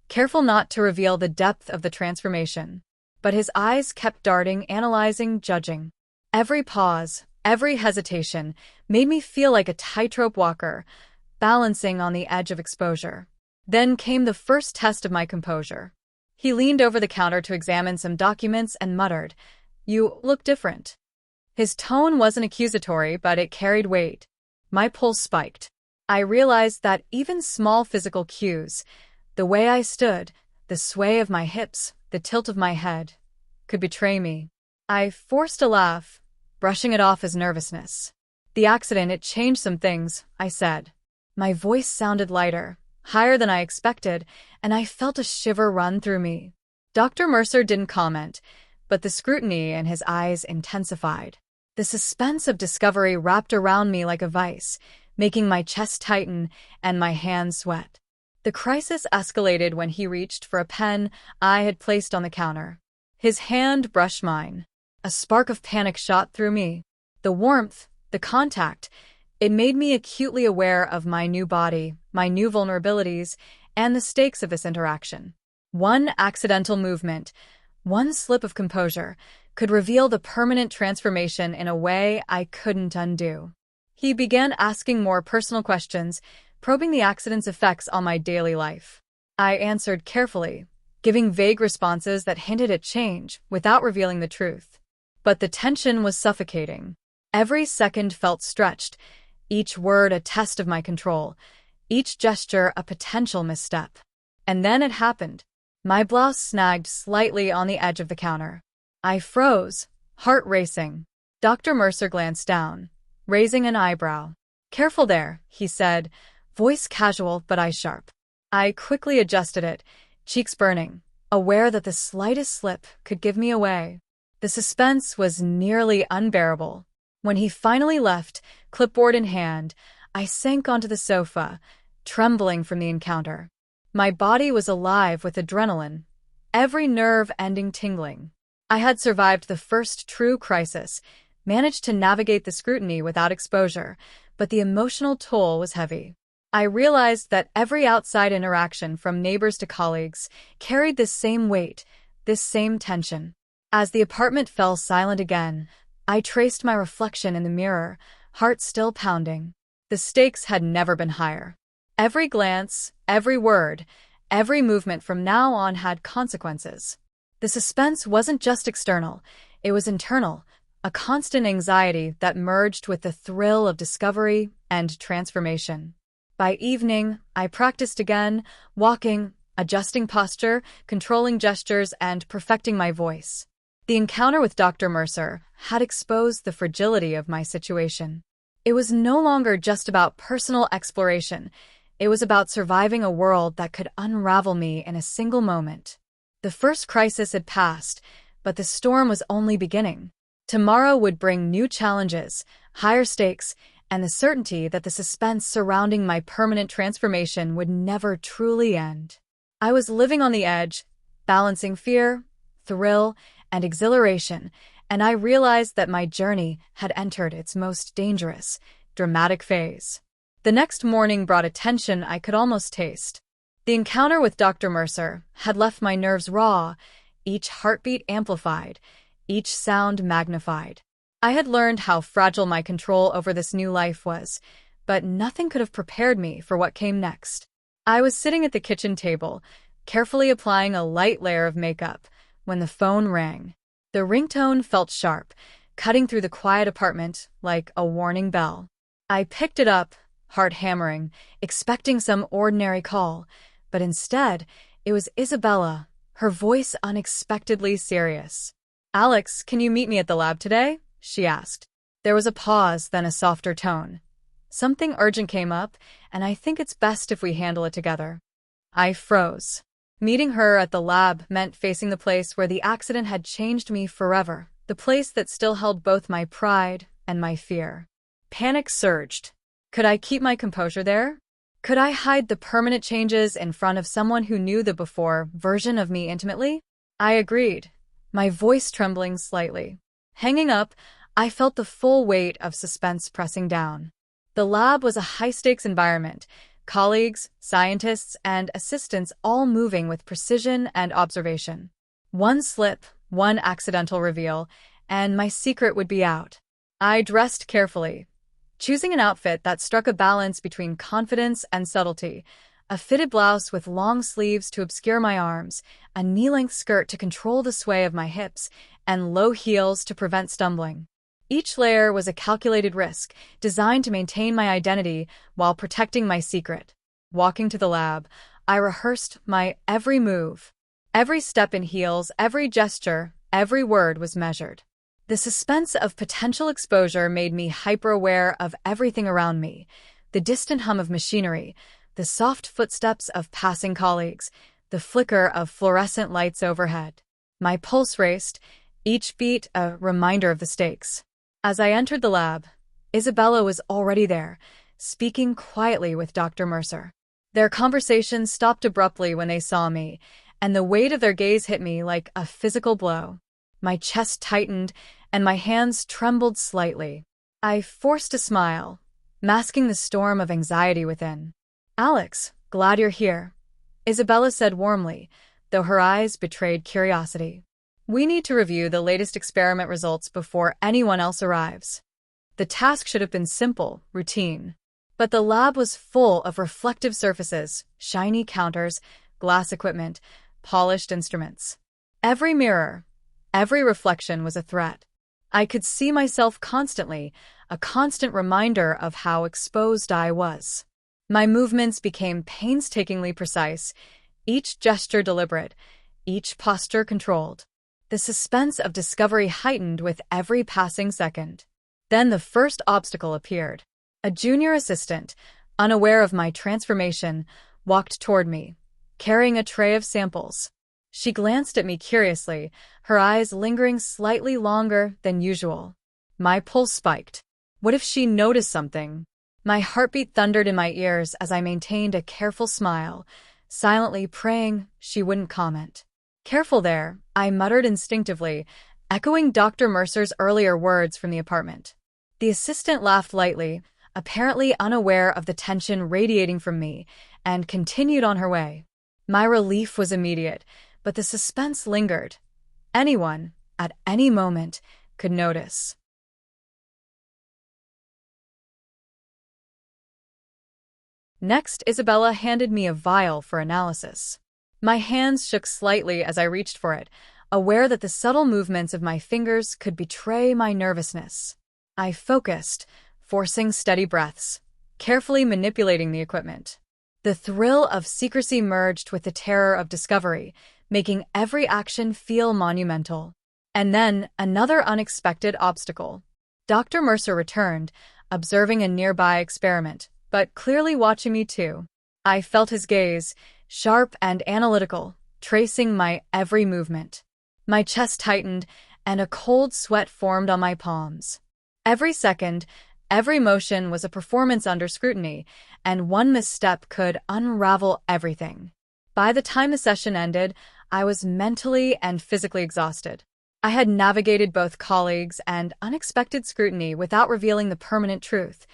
careful not to reveal the depth of the transformation. But his eyes kept darting, analyzing, judging. Every pause, every hesitation, made me feel like a tightrope walker, balancing on the edge of exposure. Then came the first test of my composure. He leaned over the counter to examine some documents and muttered, "You look different." His tone wasn't accusatory, but it carried weight. My pulse spiked. I realized that even small physical cues, the way I stood, the sway of my hips, the tilt of my head, could betray me. I forced a laugh, brushing it off as nervousness. "The accident, it changed some things," I said. My voice sounded lighter, higher than I expected, and I felt a shiver run through me. Dr. Mercer didn't comment, but the scrutiny in his eyes intensified. The suspense of discovery wrapped around me like a vice, making my chest tighten and my hands sweat. The crisis escalated when he reached for a pen I had placed on the counter. His hand brushed mine. A spark of panic shot through me. The warmth, the contact, it made me acutely aware of my new body, my new vulnerabilities, and the stakes of this interaction. One accidental movement, one slip of composure, could reveal the permanent transformation in a way I couldn't undo. He began asking more personal questions, probing the accident's effects on my daily life. I answered carefully, giving vague responses that hinted at change without revealing the truth. But the tension was suffocating. Every second felt stretched, each word a test of my control, each gesture a potential misstep. And then it happened. My blouse snagged slightly on the edge of the counter. I froze, heart racing. Dr. Mercer glanced down, raising an eyebrow. "Careful there," he said, voice casual but eyes sharp. I quickly adjusted it, cheeks burning, aware that the slightest slip could give me away. The suspense was nearly unbearable. When he finally left, clipboard in hand, I sank onto the sofa, trembling from the encounter. My body was alive with adrenaline, every nerve ending tingling. I had survived the first true crisis, managed to navigate the scrutiny without exposure, but the emotional toll was heavy. I realized that every outside interaction, from neighbors to colleagues, carried this same weight, this same tension. As the apartment fell silent again, I traced my reflection in the mirror, heart still pounding. The stakes had never been higher. Every glance, every word, every movement from now on had consequences. The suspense wasn't just external, it was internal, a constant anxiety that merged with the thrill of discovery and transformation. By evening, I practiced again, walking, adjusting posture, controlling gestures, and perfecting my voice. The encounter with Dr. Mercer had exposed the fragility of my situation. It was no longer just about personal exploration. It was about surviving a world that could unravel me in a single moment. The first crisis had passed, but the storm was only beginning. Tomorrow would bring new challenges, higher stakes, and the certainty that the suspense surrounding my permanent transformation would never truly end. I was living on the edge, balancing fear, thrill, and exhilaration, and I realized that my journey had entered its most dangerous, dramatic phase. The next morning brought a tension I could almost taste. The encounter with Dr. Mercer had left my nerves raw, each heartbeat amplified, each sound magnified. I had learned how fragile my control over this new life was, but nothing could have prepared me for what came next. I was sitting at the kitchen table, carefully applying a light layer of makeup, when the phone rang. The ringtone felt sharp, cutting through the quiet apartment like a warning bell. I picked it up, heart hammering, expecting some ordinary call, but instead, it was Isabella, her voice unexpectedly serious. "Alex, can you meet me at the lab today?" she asked. There was a pause, then a softer tone. "Something urgent came up, and I think it's best if we handle it together." I froze. Meeting her at the lab meant facing the place where the accident had changed me forever, the place that still held both my pride and my fear. Panic surged. Could I keep my composure there? Could I hide the permanent changes in front of someone who knew the before version of me intimately? I agreed, my voice trembling slightly. Hanging up, I felt the full weight of suspense pressing down. The lab was a high-stakes environment, colleagues, scientists, and assistants all moving with precision and observation. One slip, one accidental reveal, and my secret would be out. I dressed carefully, choosing an outfit that struck a balance between confidence and subtlety, a fitted blouse with long sleeves to obscure my arms, a knee-length skirt to control the sway of my hips, and low heels to prevent stumbling. Each layer was a calculated risk, designed to maintain my identity while protecting my secret. Walking to the lab, I rehearsed my every move. Every step in heels, every gesture, every word was measured. The suspense of potential exposure made me hyper-aware of everything around me, the distant hum of machinery, the soft footsteps of passing colleagues, the flicker of fluorescent lights overhead. My pulse raced, each beat a reminder of the stakes. As I entered the lab, Isabella was already there, speaking quietly with Dr. Mercer. Their conversation stopped abruptly when they saw me, and the weight of their gaze hit me like a physical blow. My chest tightened, and my hands trembled slightly. I forced a smile, masking the storm of anxiety within. "Alex, glad you're here," Isabella said warmly, though her eyes betrayed curiosity. "We need to review the latest experiment results before anyone else arrives." The task should have been simple, routine. But the lab was full of reflective surfaces, shiny counters, glass equipment, polished instruments. Every mirror, every reflection was a threat. I could see myself constantly, a constant reminder of how exposed I was. My movements became painstakingly precise, each gesture deliberate, each posture controlled. The suspense of discovery heightened with every passing second. Then the first obstacle appeared. A junior assistant, unaware of my transformation, walked toward me, carrying a tray of samples. She glanced at me curiously, her eyes lingering slightly longer than usual. My pulse spiked. What if she noticed something? My heartbeat thundered in my ears as I maintained a careful smile, silently praying she wouldn't comment. "Careful there," I muttered instinctively, echoing Dr. Mercer's earlier words from the apartment. The assistant laughed lightly, apparently unaware of the tension radiating from me, and continued on her way. My relief was immediate, but the suspense lingered. Anyone, at any moment, could notice. Next, Isabella handed me a vial for analysis. My hands shook slightly as I reached for it, aware that the subtle movements of my fingers could betray my nervousness. I focused, forcing steady breaths, carefully manipulating the equipment. The thrill of secrecy merged with the terror of discovery, making every action feel monumental. And then, another unexpected obstacle. Dr. Mercer returned, observing a nearby experiment, but clearly watching me too. I felt his gaze, sharp and analytical, tracing my every movement. My chest tightened, and a cold sweat formed on my palms. Every second, every motion was a performance under scrutiny, and one misstep could unravel everything. By the time the session ended, I was mentally and physically exhausted. I had navigated both colleagues and unexpected scrutiny without revealing the permanent truth,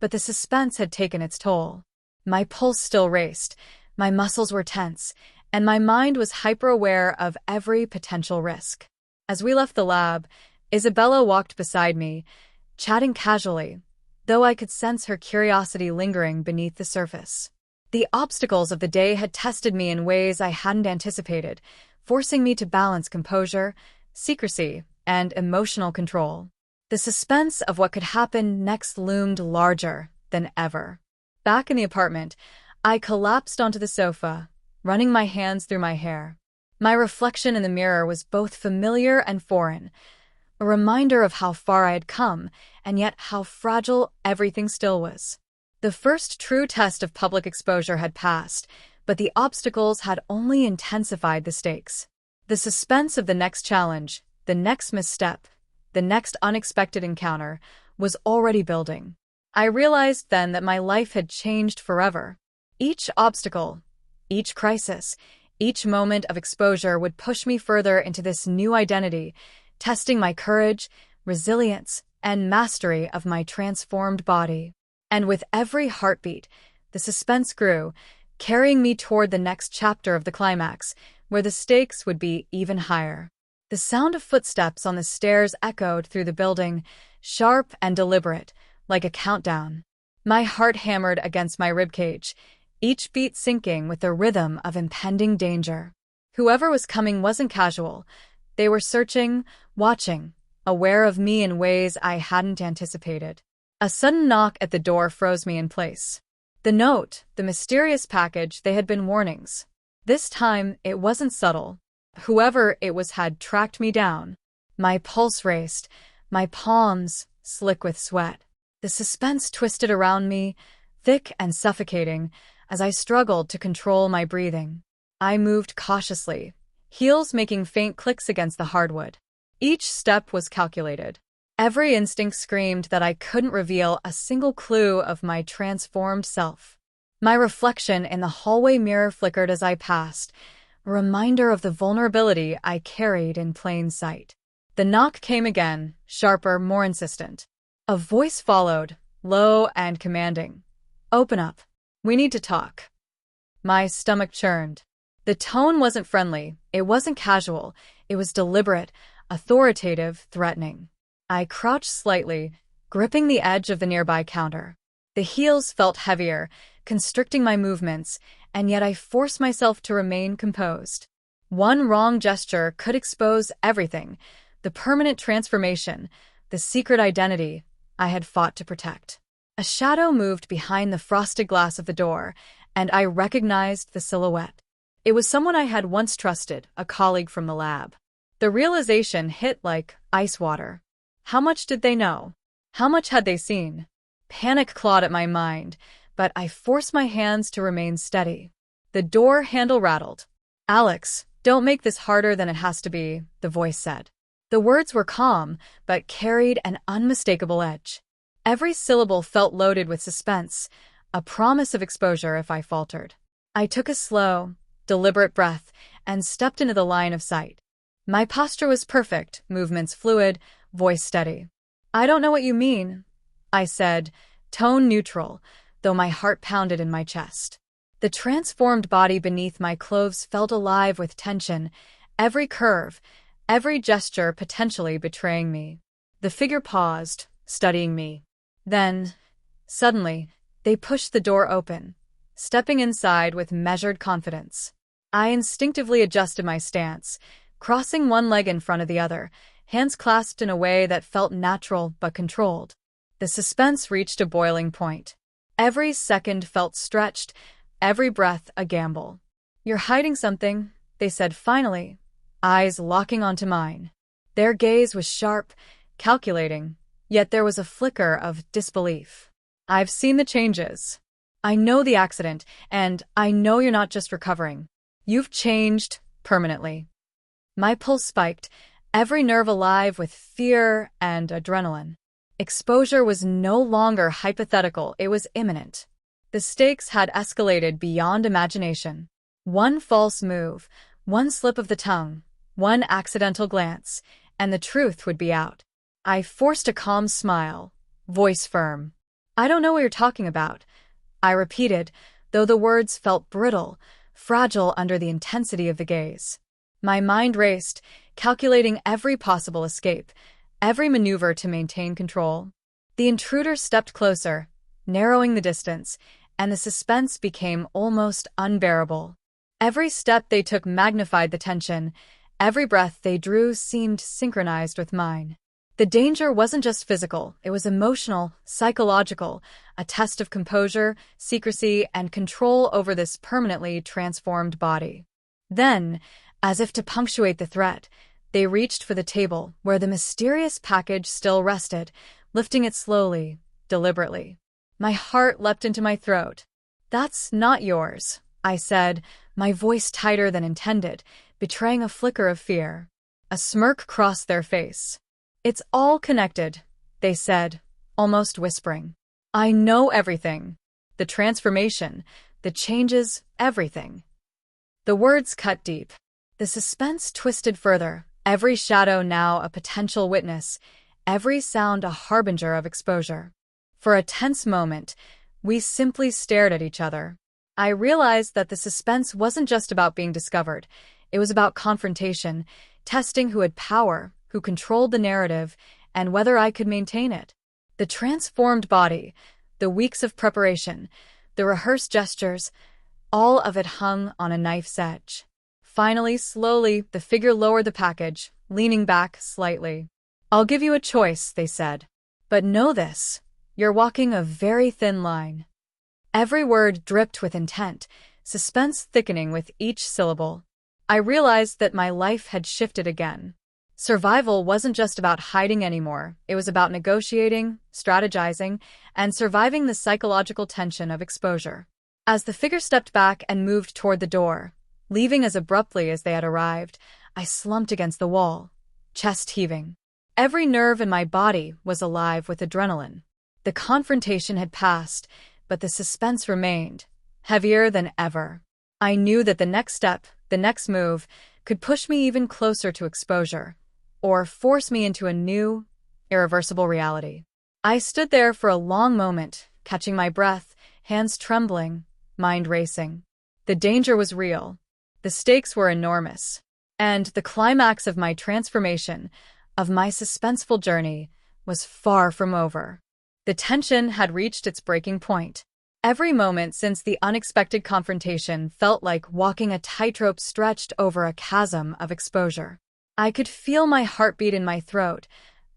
but the suspense had taken its toll. My pulse still raced, my muscles were tense, and my mind was hyper-aware of every potential risk. As we left the lab, Isabella walked beside me, chatting casually, though I could sense her curiosity lingering beneath the surface. The obstacles of the day had tested me in ways I hadn't anticipated, forcing me to balance composure, secrecy, and emotional control. The suspense of what could happen next loomed larger than ever. Back in the apartment, I collapsed onto the sofa, running my hands through my hair. My reflection in the mirror was both familiar and foreign, a reminder of how far I had come, and yet how fragile everything still was. The first true test of public exposure had passed, but the obstacles had only intensified the stakes. The suspense of the next challenge, the next misstep, the next unexpected encounter, was already building. I realized then that my life had changed forever. Each obstacle, each crisis, each moment of exposure would push me further into this new identity, testing my courage, resilience, and mastery of my transformed body. And with every heartbeat, the suspense grew, carrying me toward the next chapter of the climax, where the stakes would be even higher. The sound of footsteps on the stairs echoed through the building, sharp and deliberate, like a countdown. My heart hammered against my ribcage, each beat syncing with the rhythm of impending danger. Whoever was coming wasn't casual. They were searching, watching, aware of me in ways I hadn't anticipated. A sudden knock at the door froze me in place. The note, the mysterious package, they had been warnings. This time, it wasn't subtle. Whoever it was had tracked me down. My pulse raced, my palms slick with sweat. The suspense twisted around me, thick and suffocating, as I struggled to control my breathing. I moved cautiously, heels making faint clicks against the hardwood. Each step was calculated. Every instinct screamed that I couldn't reveal a single clue of my transformed self. My reflection in the hallway mirror flickered as I passed, a reminder of the vulnerability I carried in plain sight. The knock came again, sharper, more insistent. A voice followed, low and commanding. "Open up. We need to talk." My stomach churned. The tone wasn't friendly, it wasn't casual, it was deliberate, authoritative, threatening. I crouched slightly, gripping the edge of the nearby counter. The heels felt heavier, constricting my movements, and yet I forced myself to remain composed. One wrong gesture could expose everything, the permanent transformation, the secret identity I had fought to protect. A shadow moved behind the frosted glass of the door, and I recognized the silhouette. It was someone I had once trusted, a colleague from the lab. The realization hit like ice water. How much did they know? How much had they seen? Panic clawed at my mind, but I forced my hands to remain steady. The door handle rattled. "Alex, don't make this harder than it has to be," the voice said. The words were calm, but carried an unmistakable edge. Every syllable felt loaded with suspense, a promise of exposure if I faltered. I took a slow, deliberate breath and stepped into the line of sight. My posture was perfect, movements fluid, voice steady. "I don't know what you mean," I said, tone neutral, though my heart pounded in my chest. The transformed body beneath my clothes felt alive with tension, every curve, every gesture potentially betraying me. The figure paused, studying me. Then, suddenly, they pushed the door open, stepping inside with measured confidence. I instinctively adjusted my stance, crossing one leg in front of the other, hands clasped in a way that felt natural but controlled. The suspense reached a boiling point. Every second felt stretched, every breath a gamble. "You're hiding something," they said finally, eyes locking onto mine. Their gaze was sharp, calculating, yet there was a flicker of disbelief. "I've seen the changes. I know the accident, and I know you're not just recovering. You've changed permanently." My pulse spiked, every nerve alive with fear and adrenaline. Exposure was no longer hypothetical, it was imminent. The stakes had escalated beyond imagination. One false move, one slip of the tongue, one accidental glance, and the truth would be out. I forced a calm smile, voice firm. "I don't know what you're talking about," I repeated, though the words felt brittle, fragile under the intensity of the gaze. My mind raced, calculating every possible escape, every maneuver to maintain control. The intruder stepped closer, narrowing the distance, and the suspense became almost unbearable. Every step they took magnified the tension, every breath they drew seemed synchronized with mine. The danger wasn't just physical, it was emotional, psychological, a test of composure, secrecy, and control over this permanently transformed body. Then, as if to punctuate the threat, they reached for the table where the mysterious package still rested, lifting it slowly, deliberately. My heart leapt into my throat. "That's not yours," I said, my voice tighter than intended, betraying a flicker of fear. A smirk crossed their face. "It's all connected," they said, almost whispering. "I know everything. The transformation, the changes, everything." The words cut deep. The suspense twisted further, every shadow now a potential witness, every sound a harbinger of exposure. For a tense moment, we simply stared at each other. I realized that the suspense wasn't just about being discovered. It was about confrontation, testing who had power, who controlled the narrative, and whether I could maintain it. The transformed body, the weeks of preparation, the rehearsed gestures, all of it hung on a knife's edge. Finally, slowly, the figure lowered the package, leaning back slightly. "I'll give you a choice," they said. "But know this, you're walking a very thin line." Every word dripped with intent, suspense thickening with each syllable. I realized that my life had shifted again. Survival wasn't just about hiding anymore, it was about negotiating, strategizing, and surviving the psychological tension of exposure. As the figure stepped back and moved toward the door, leaving as abruptly as they had arrived, I slumped against the wall, chest heaving. Every nerve in my body was alive with adrenaline. The confrontation had passed, but the suspense remained, heavier than ever. I knew that the next step, the next move, could push me even closer to exposure, or force me into a new, irreversible reality. I stood there for a long moment, catching my breath, hands trembling, mind racing. The danger was real. The stakes were enormous. And the climax of my transformation, of my suspenseful journey, was far from over. The tension had reached its breaking point. Every moment since the unexpected confrontation felt like walking a tightrope stretched over a chasm of exposure. I could feel my heartbeat in my throat,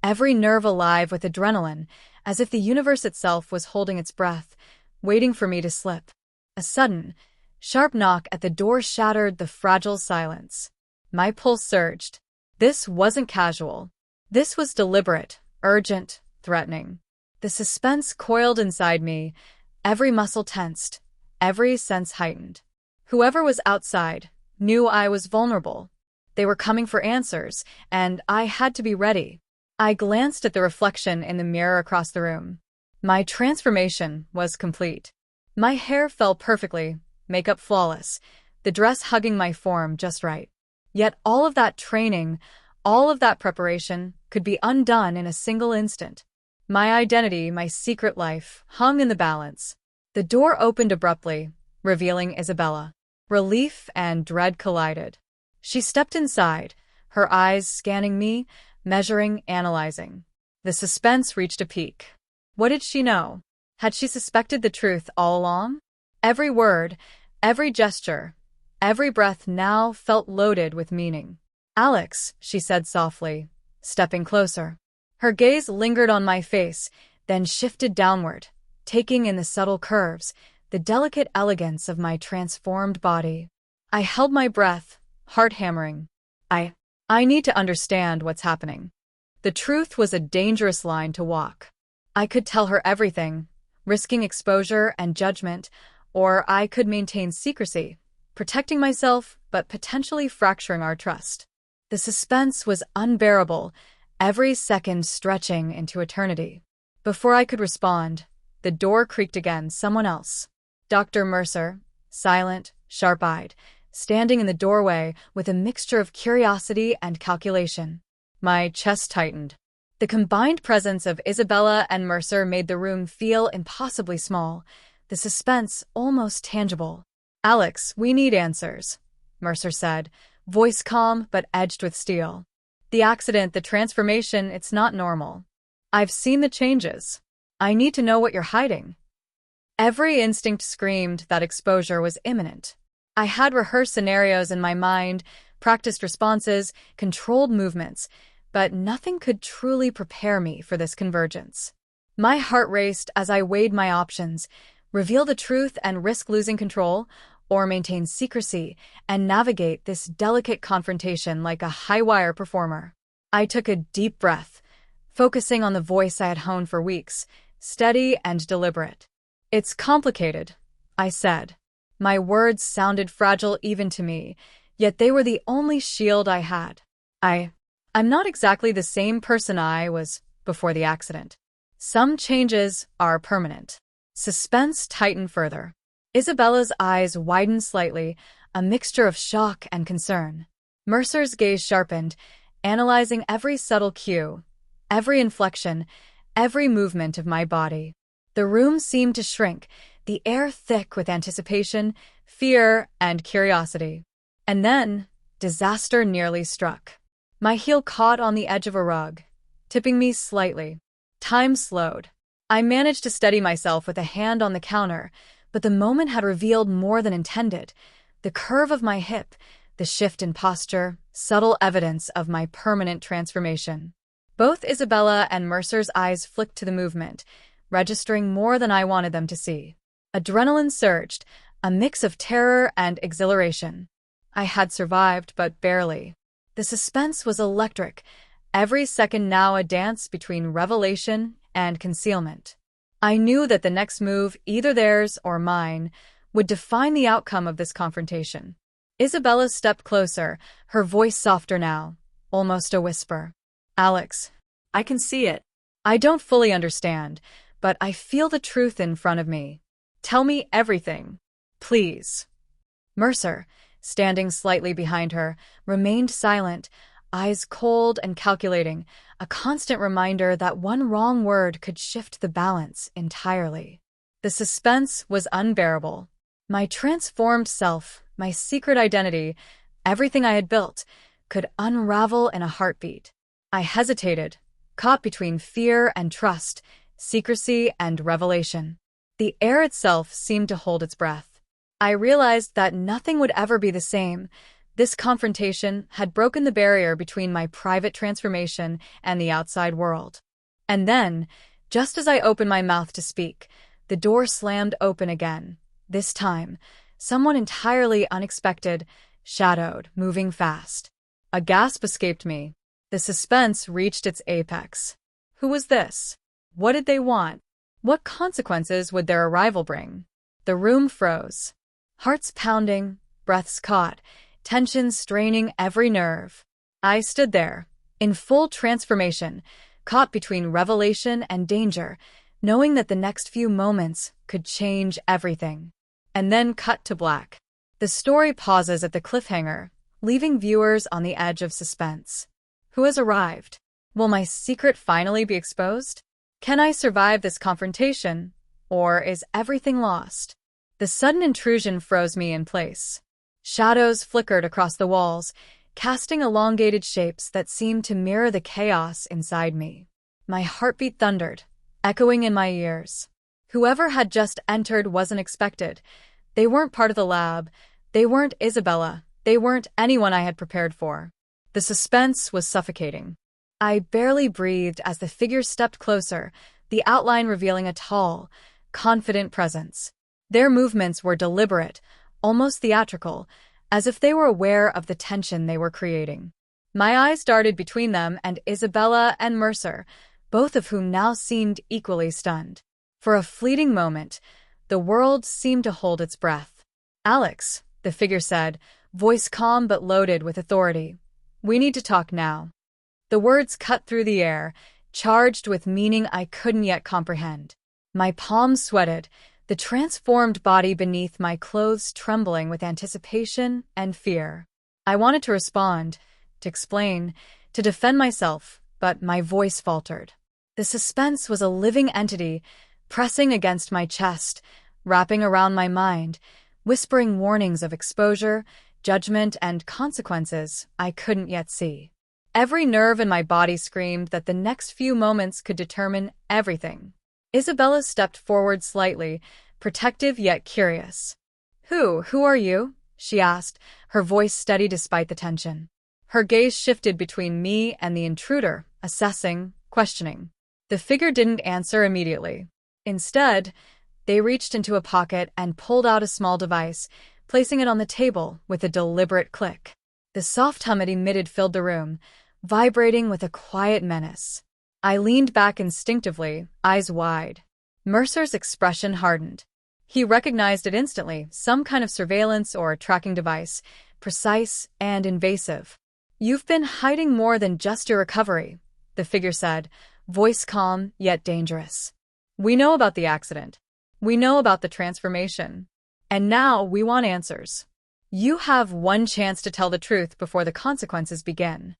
every nerve alive with adrenaline, as if the universe itself was holding its breath, waiting for me to slip. A sudden, sharp knock at the door shattered the fragile silence. My pulse surged. This wasn't casual. This was deliberate, urgent, threatening. The suspense coiled inside me, every muscle tensed, every sense heightened. Whoever was outside knew I was vulnerable. They were coming for answers, and I had to be ready. I glanced at the reflection in the mirror across the room. My transformation was complete. My hair fell perfectly, makeup flawless, the dress hugging my form just right. Yet all of that training, all of that preparation, could be undone in a single instant. My identity, my secret life, hung in the balance. The door opened abruptly, revealing Isabella. Relief and dread collided. She stepped inside, her eyes scanning me, measuring, analyzing. The suspense reached a peak. What did she know? Had she suspected the truth all along? Every word, every gesture, every breath now felt loaded with meaning. "Alex," she said softly, stepping closer. Her gaze lingered on my face, then shifted downward, taking in the subtle curves, the delicate elegance of my transformed body. I held my breath, heart hammering. I need to understand what's happening. The truth was a dangerous line to walk. I could tell her everything, risking exposure and judgment, or I could maintain secrecy, protecting myself but potentially fracturing our trust. The suspense was unbearable, every second stretching into eternity. Before I could respond, the door creaked again. Someone else. Dr. Mercer, silent, sharp-eyed, standing in the doorway with a mixture of curiosity and calculation. My chest tightened. The combined presence of Isabella and Mercer made the room feel impossibly small, the suspense almost tangible. "Alex, we need answers," Mercer said, voice calm but edged with steel. "The accident, the transformation, it's not normal. I've seen the changes. I need to know what you're hiding." Every instinct screamed that exposure was imminent. I had rehearsed scenarios in my mind, practiced responses, controlled movements, but nothing could truly prepare me for this convergence. My heart raced as I weighed my options: reveal the truth and risk losing control, or maintain secrecy and navigate this delicate confrontation like a high-wire performer. I took a deep breath, focusing on the voice I had honed for weeks, steady and deliberate. "It's complicated," I said. My words sounded fragile even to me, yet they were the only shield I had. I'm not exactly the same person I was before the accident. Some changes are permanent." Suspense tightened further. Isabella's eyes widened slightly, a mixture of shock and concern. Mercer's gaze sharpened, analyzing every subtle cue, every inflection, every movement of my body. The room seemed to shrink, the air thick with anticipation, fear, and curiosity. And then, disaster nearly struck. My heel caught on the edge of a rug, tipping me slightly. Time slowed. I managed to steady myself with a hand on the counter, but the moment had revealed more than intended. The curve of my hip, the shift in posture, subtle evidence of my permanent transformation. Both Isabella and Mercer's eyes flicked to the movement, registering more than I wanted them to see. Adrenaline surged, a mix of terror and exhilaration. I had survived, but barely. The suspense was electric, every second now a dance between revelation and concealment. I knew that the next move, either theirs or mine, would define the outcome of this confrontation. Isabella stepped closer, her voice softer now, almost a whisper. "Alex, I can see it. I don't fully understand, but I feel the truth in front of me. Tell me everything, please." Mercer, standing slightly behind her, remained silent, eyes cold and calculating, a constant reminder that one wrong word could shift the balance entirely. The suspense was unbearable. My transformed self, my secret identity, everything I had built, could unravel in a heartbeat. I hesitated, caught between fear and trust, secrecy and revelation. The air itself seemed to hold its breath. I realized that nothing would ever be the same. This confrontation had broken the barrier between my private transformation and the outside world. And then, just as I opened my mouth to speak, the door slammed open again. This time, someone entirely unexpected, shadowed, moving fast. A gasp escaped me. The suspense reached its apex. Who was this? What did they want? What consequences would their arrival bring? The room froze. Hearts pounding, breaths caught, tension straining every nerve. I stood there, in full transformation, caught between revelation and danger, knowing that the next few moments could change everything. And then cut to black. The story pauses at the cliffhanger, leaving viewers on the edge of suspense. Who has arrived? Will my secret finally be exposed? Can I survive this confrontation, or is everything lost? The sudden intrusion froze me in place. Shadows flickered across the walls, casting elongated shapes that seemed to mirror the chaos inside me. My heartbeat thundered, echoing in my ears. Whoever had just entered wasn't expected. They weren't part of the lab. They weren't Isabella. They weren't anyone I had prepared for. The suspense was suffocating. I barely breathed as the figure stepped closer, the outline revealing a tall, confident presence. Their movements were deliberate, almost theatrical, as if they were aware of the tension they were creating. My eyes darted between them and Isabella and Mercer, both of whom now seemed equally stunned. For a fleeting moment, the world seemed to hold its breath. "Alex," the figure said, voice calm but loaded with authority. "We need to talk now." The words cut through the air, charged with meaning I couldn't yet comprehend. My palms sweated, the transformed body beneath my clothes trembling with anticipation and fear. I wanted to respond, to explain, to defend myself, but my voice faltered. The suspense was a living entity, pressing against my chest, wrapping around my mind, whispering warnings of exposure, judgment, and consequences I couldn't yet see. Every nerve in my body screamed that the next few moments could determine everything. Isabella stepped forward slightly, protective yet curious. Who are you?" she asked, her voice steady despite the tension. Her gaze shifted between me and the intruder, assessing, questioning. The figure didn't answer immediately. Instead, they reached into a pocket and pulled out a small device, placing it on the table with a deliberate click. The soft hum it emitted filled the room, vibrating with a quiet menace. I leaned back instinctively, eyes wide. Mercer's expression hardened. He recognized it instantly, some kind of surveillance or tracking device, precise and invasive. "You've been hiding more than just your recovery," the figure said, voice calm yet dangerous. "We know about the accident. We know about the transformation. And now we want answers. You have one chance to tell the truth before the consequences begin."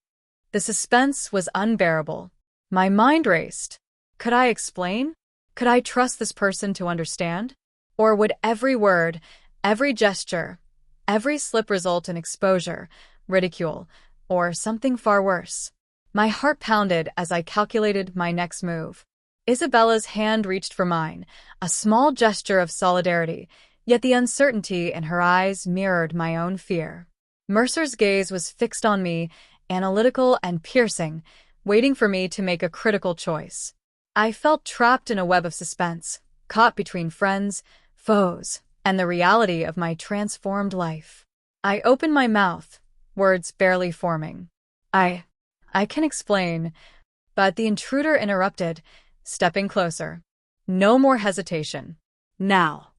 The suspense was unbearable. My mind raced. Could I explain? Could I trust this person to understand? Or would every word, every gesture, every slip result in exposure, ridicule, or something far worse? My heart pounded as I calculated my next move. Isabella's hand reached for mine, a small gesture of solidarity, yet the uncertainty in her eyes mirrored my own fear. Mercer's gaze was fixed on me, analytical and piercing, waiting for me to make a critical choice. I felt trapped in a web of suspense, caught between friends, foes, and the reality of my transformed life. I opened my mouth, words barely forming. I can explain, but the intruder interrupted, stepping closer. "No more hesitation. Now."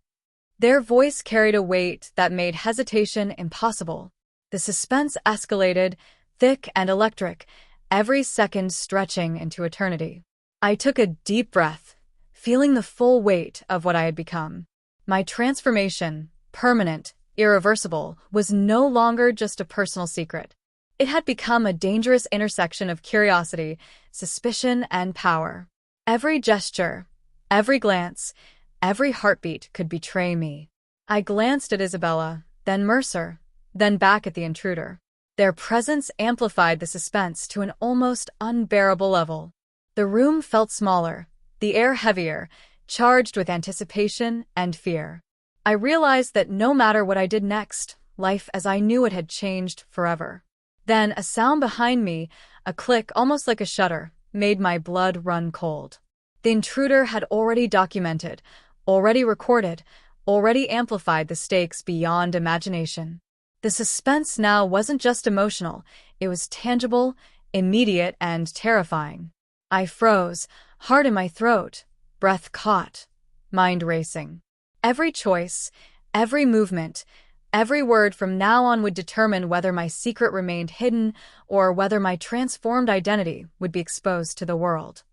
Their voice carried a weight that made hesitation impossible. The suspense escalated, thick and electric, every second stretching into eternity. I took a deep breath, feeling the full weight of what I had become. My transformation, permanent, irreversible, was no longer just a personal secret. It had become a dangerous intersection of curiosity, suspicion, and power. Every gesture, every glance, every heartbeat could betray me. I glanced at Isabella, then Mercer, then back at the intruder. Their presence amplified the suspense to an almost unbearable level. The room felt smaller, the air heavier, charged with anticipation and fear. I realized that no matter what I did next, life as I knew it had changed forever. Then a sound behind me, a click almost like a shutter, made my blood run cold. The intruder had already documented, already recorded, already amplified the stakes beyond imagination. The suspense now wasn't just emotional, it was tangible, immediate, and terrifying. I froze, heart in my throat, breath caught, mind racing. Every choice, every movement, every word from now on would determine whether my secret remained hidden or whether my transformed identity would be exposed to the world.